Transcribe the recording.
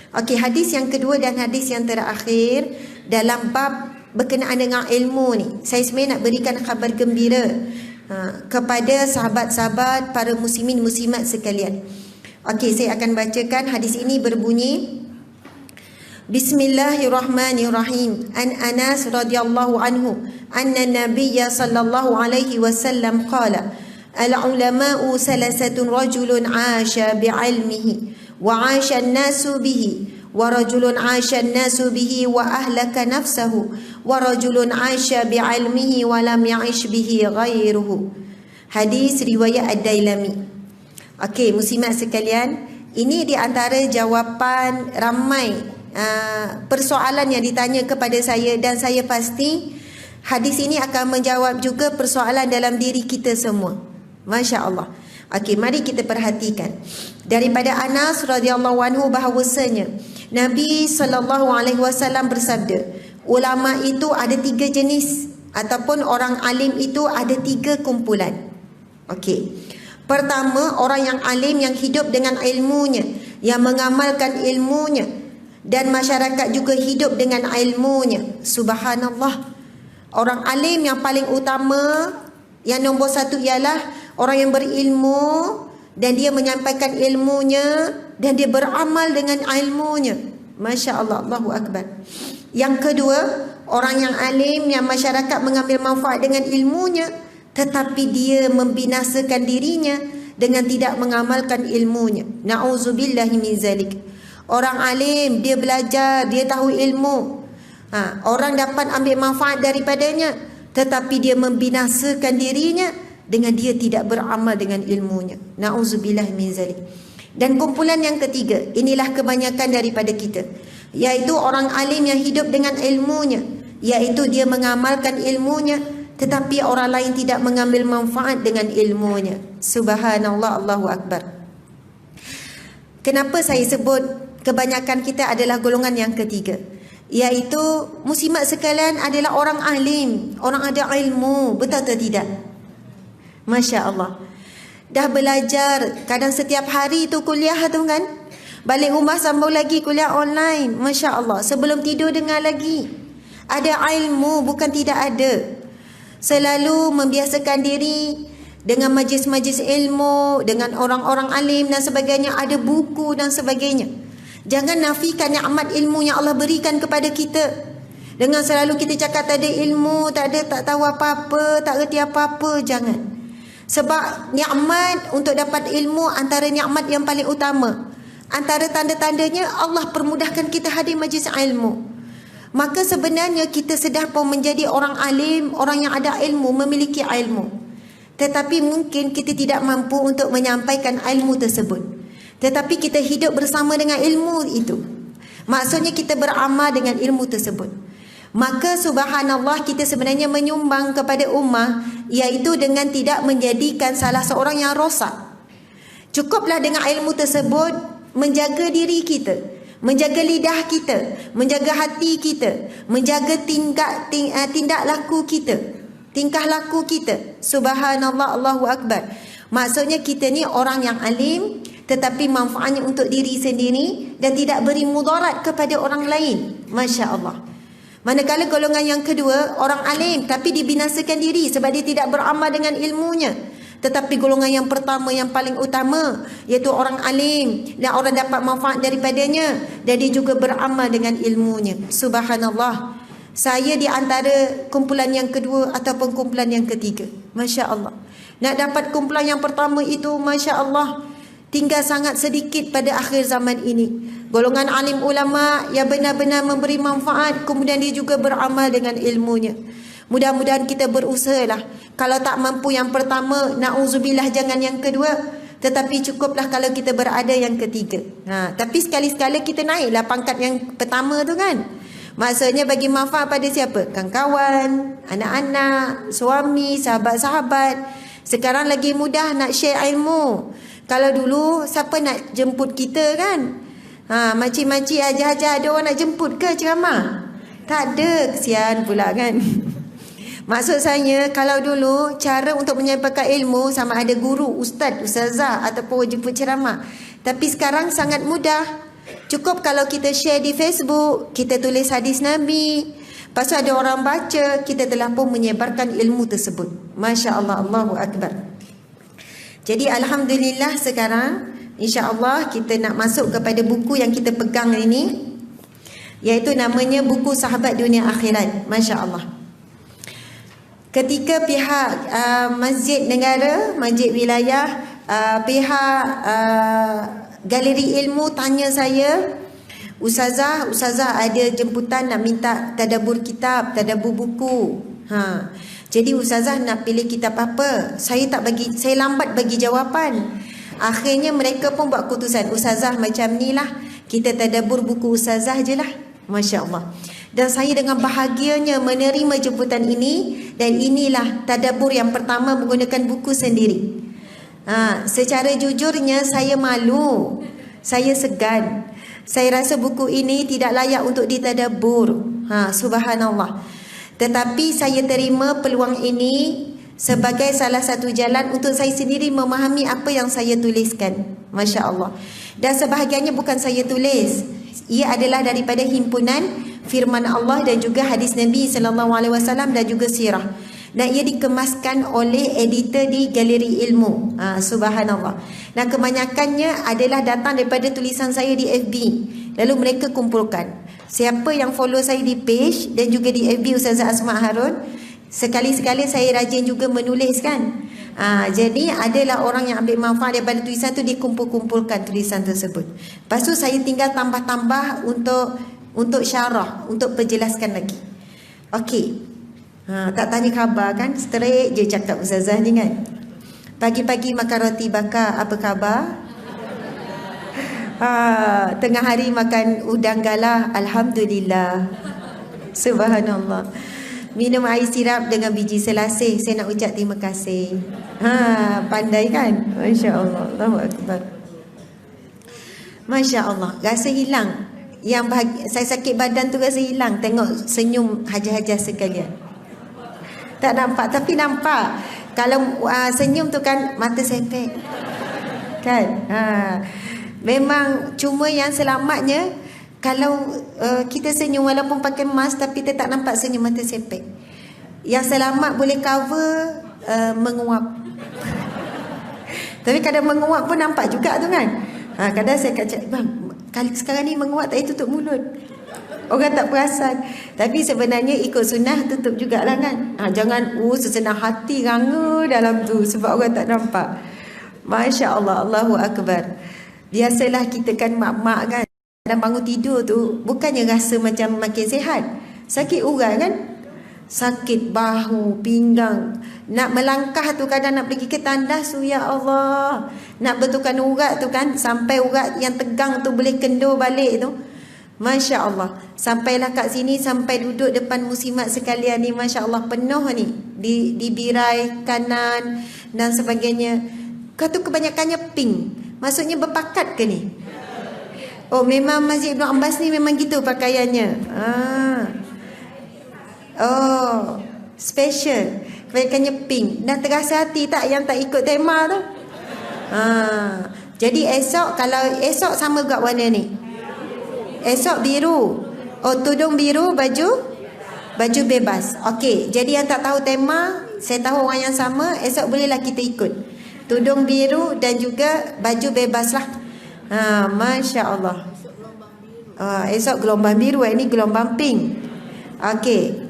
Okey, hadis yang kedua dan hadis yang terakhir dalam bab berkenaan dengan ilmu ni. Saya sebenarnya nak berikan khabar gembira kepada sahabat-sahabat, para muslimin muslimat sekalian. Okey, saya akan bacakan hadis ini berbunyi, Bismillahirrahmanirrahim. An Anas radhiyallahu anhu anna Nabiyya sallallahu alaihi wasallam qala al-ulama'u salasatun rajulun 'asha bi'ilmihi wa 'asha an-nasu bihi wa rajulun 'asha an-nasu bihi wa ahlaka nafsahu wa rajulun 'asha bi'ilmihi wa lam ya'ish bihi ghairuhu. Hadis riwayat Ad-Dailami. Okey, muslimat sekalian, ini di antara jawapan ramai persoalan yang ditanya kepada saya, dan saya pasti hadis ini akan menjawab juga persoalan dalam diri kita semua. Masya-Allah. Okey, mari kita perhatikan. Daripada Anas radhiyallahu anhu bahawasanya Nabi sallallahu alaihi wasallam bersabda, ulama itu ada 3 jenis, ataupun orang alim itu ada 3 kumpulan. Okey. Pertama, orang yang alim yang hidup dengan ilmunya, yang mengamalkan ilmunya, dan masyarakat juga hidup dengan ilmunya. Subhanallah. Orang alim yang paling utama, yang nombor 1 ialah orang yang berilmu dan dia menyampaikan ilmunya dan dia beramal dengan ilmunya. Masya Allah, Allahu Akbar. Yang kedua, orang yang alim yang masyarakat mengambil manfaat dengan ilmunya, tetapi dia membinasakan dirinya dengan tidak mengamalkan ilmunya. Na'udzubillahi min zalik. Orang alim, dia belajar, dia tahu ilmu. Orang dapat ambil manfaat daripadanya, tetapi dia membinasakan dirinya dengan dia tidak beramal dengan ilmunya. Na'udzubillahi min zalik. Dan kumpulan yang ketiga, inilah kebanyakan daripada kita, iaitu orang alim yang hidup dengan ilmunya, iaitu dia mengamalkan ilmunya, tetapi orang lain tidak mengambil manfaat dengan ilmunya. Subhanallah, Allahu Akbar. Kenapa saya sebut kebanyakan kita adalah golongan yang ketiga, iaitu muslimat sekalian adalah orang alim, orang ada ilmu, betul atau tidak? Masya Allah. Dah belajar, kadang setiap hari tu kuliah tu kan, balik rumah sambung lagi kuliah online. Masya Allah. Sebelum tidur dengar lagi. Ada ilmu, bukan tidak ada. Selalu membiasakan diri dengan majlis-majlis ilmu, dengan orang-orang alim dan sebagainya, ada buku dan sebagainya. Jangan nafikan nikmat ilmu yang Allah berikan kepada kita dengan selalu kita cakap tak ada ilmu, tak tahu apa-apa, tak reti apa-apa. Jangan. Sebab nikmat untuk dapat ilmu antara nikmat yang paling utama. Antara tanda-tandanya Allah permudahkan kita hadir majlis ilmu. Maka sebenarnya kita sedang pun menjadi orang alim, orang yang ada ilmu, memiliki ilmu. Tetapi mungkin kita tidak mampu untuk menyampaikan ilmu tersebut. Tetapi kita hidup bersama dengan ilmu itu. Maksudnya kita beramal dengan ilmu tersebut. Maka subhanallah, kita sebenarnya menyumbang kepada ummah, iaitu dengan tidak menjadikan salah seorang yang rosak. Cukuplah dengan ilmu tersebut menjaga diri kita, menjaga lidah kita, menjaga hati kita, menjaga tindak laku kita, tingkah laku kita. Subhanallah, Allahu Akbar. Maksudnya kita ni orang yang alim, tetapi manfaatnya untuk diri sendiri dan tidak beri mudarat kepada orang lain. Masya Allah. Manakala golongan yang kedua, orang alim tapi dibinasakan diri sebab dia tidak beramal dengan ilmunya. Tetapi golongan yang pertama yang paling utama, iaitu orang alim dan orang dapat manfaat daripadanya dan dia juga beramal dengan ilmunya. Subhanallah. Saya di antara kumpulan yang kedua ataupun kumpulan yang ketiga. Masya Allah. Nak dapat kumpulan yang pertama itu, Masya Allah, tinggal sangat sedikit pada akhir zaman ini. Golongan alim ulama yang benar-benar memberi manfaat, kemudian dia juga beramal dengan ilmunya. Mudah-mudahan kita berusahalah. Kalau tak mampu yang pertama, na'udzubillah, jangan yang kedua. Tetapi cukuplah kalau kita berada yang ketiga. Tapi sekali-sekala kita naiklah pangkat yang pertama tu kan. Maksudnya bagi manfaat pada siapa? Kawan-kawan, anak-anak, suami, sahabat-sahabat. Sekarang lagi mudah nak share ilmu. Kalau dulu siapa nak jemput kita kan? Makcik-makcik ajar-ajar ada orang nak jemput ke ceramah? Tak ada, kesian pula kan. Maksud saya, kalau dulu cara untuk menyampaikan ilmu sama ada guru, ustaz, ustazah ataupun jemput ceramah. Tapi sekarang sangat mudah. Cukup kalau kita share di Facebook, kita tulis hadis Nabi, lepas tu ada orang baca, kita telah pun menyebarkan ilmu tersebut. Masya Allah, Allahu Akbar. Jadi Alhamdulillah sekarang insya-Allah kita nak masuk kepada buku yang kita pegang ini, iaitu namanya buku Sahabat Dunia Akhirat. Masya Allah. Ketika pihak masjid negara, masjid wilayah, pihak galeri ilmu tanya saya, Ustazah ada jemputan nak minta tadabbur kitab, tadabbur buku. Jadi Ustazah nak pilih kitab apa? Saya lambat bagi jawapan. Akhirnya mereka pun buat keputusan, Ustazah macam ni lah, kita tadabbur buku Ustazah je lah. Masya Allah. Dan saya dengan bahagianya menerima jemputan ini, dan inilah tadabbur yang pertama menggunakan buku sendiri. Secara jujurnya saya malu, saya segan. Saya rasa buku ini tidak layak untuk ditadabbur. Subhanallah. Tetapi saya terima peluang ini sebagai salah satu jalan untuk saya sendiri memahami apa yang saya tuliskan. Masya Allah. Dan sebahagiannya bukan saya tulis, ia adalah daripada himpunan firman Allah dan juga hadis Nabi SAW dan juga sirah. Dan ia dikemaskan oleh editor di galeri ilmu. Subhanallah. Dan kebanyakannya adalah datang daripada tulisan saya di FB. Lalu mereka kumpulkan. Siapa yang follow saya di page dan juga di FB Ustazah Asma Harun, sekali-sekali saya rajin juga menulis kan. Jadi adalah orang yang ambil manfaat daripada tulisan tu, dikumpul-kumpulkan tulisan tersebut. Lepas tu saya tinggal tambah-tambah untuk syarah, untuk perjelaskan lagi. Okey. Tak tanya khabar kan, straight je cakap Ustazah ni kan. Pagi-pagi makan roti bakar, apa khabar? Tengah hari makan udang galah, Alhamdulillah. Subhanallah. Minum air sirap dengan biji selasih, saya nak ucap terima kasih. Pandai kan? Masya Allah. Allahu Akbar. Masya Allah. Rasa hilang. Saya sakit badan tu rasa hilang tengok senyum hajar-hajar sekalian. Tak nampak, tapi nampak. Kalau senyum tu kan mata sepek. Kan? Memang cuma yang selamatnya kalau kita senyum walaupun pakai mask tapi tetap nampak senyum mata sepek. Yang selamat boleh cover menguap. Tapi kadang menguap pun nampak juga tu kan. Kadang saya kata, bang, kali sekarang ni menguap tak tutup mulut. Orang tak perasan. Tapi sebenarnya ikut sunnah tutup jugalah kan. Jangan sesenang hati ranga dalam tu sebab orang tak nampak. Masya Allah, Allahu Akbar. Biasalah kita kan mak-mak kan, dan bangun tidur tu bukannya rasa macam makin sihat, sakit urat kan, sakit bahu, pinggang, nak melangkah tu kadang nak pergi ke tandas tu, ya Allah, nak betulkan urat tu kan, sampai urat yang tegang tu boleh kendur balik tu. Masya Allah. Sampailah kat sini, sampai duduk depan muslimat sekalian ni, Masya Allah, penuh ni di birai kanan dan sebagainya. Kata kebanyakannya pink. Maksudnya berpakat ke ni? Oh, memang Masjid Ibn Abbas ni memang gitu pakaiannya. Oh, special. Kebanyakannya pink. Dah terasa hati tak yang tak ikut tema tu? Jadi esok, kalau esok sama juga warna ni. Esok biru. Oh, tudung biru, baju bebas. Okey, jadi yang tak tahu tema, saya tahu orang yang sama, esok bolehlah kita ikut. Tudung biru dan juga baju bebas lah. Masya Allah. Esok gelombang biru, ini gelombang pink. Okey.